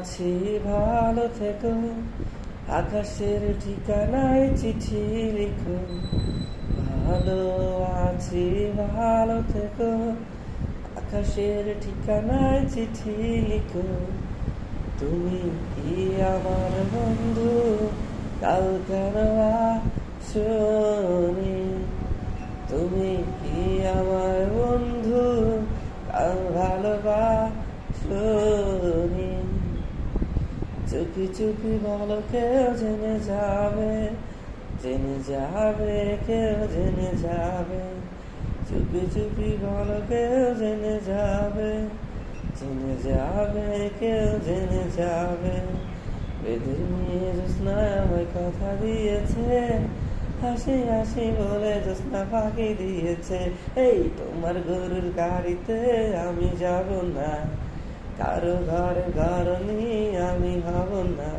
আছি ভালো থেকো, আকাশের ঠিকানায় চিঠি লিখো। ভালো আছি ভালো থেকো, আকাশের ঠিকানায় চিঠি লিখো। তুমি কি আমার বন্ধু, কাল কেন আসোনি? তুমি কি আমার বন্ধু, কাল ভালোবাসোনি? চুপি চুপি বলো কেউ জেনে যাবে, জেনে যাবে, কেউ জেনে যাবে। চুপি চুপি বলো কেউ জেনে যাবে, জেনে যাবে, কেউ জেনে যাবে। বেদের নিয়ে জ্যোৎস্না আমায় কথা দিয়েছে, হাসি হাসি বলে জ্যোৎস্না ফাঁকি দিয়েছে। এই তোমার গরুর গাড়িতে আমি যাব না, কারো ঘরে ঘর নিয়ে আমি হব না।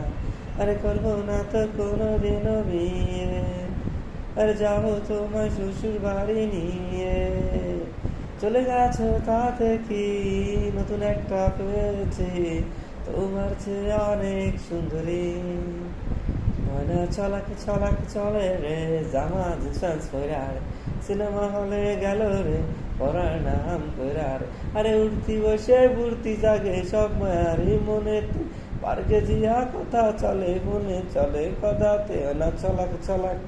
আরে করবো না তো কোনোদিনও বিয়ে, আর যাবো তোমার শ্বশুর বাড়ি নিয়ে। চলে গেছো তাতে কি, নতুন একটা পেয়েছি, তোমার চেয়ে অনেক সুন্দরী। ময়না চলাকে চলাকে চলে রে, জামা জিন্স পরার, সিনেমা হলে গেল রে, পড়ার নাম করার। আরে উঠতি বসে ভর্তি জাগে সব মায়ারি মনে, পার্কে জিয়া কথা চলে মনে চলে কথাতে না চলাকে চলাক।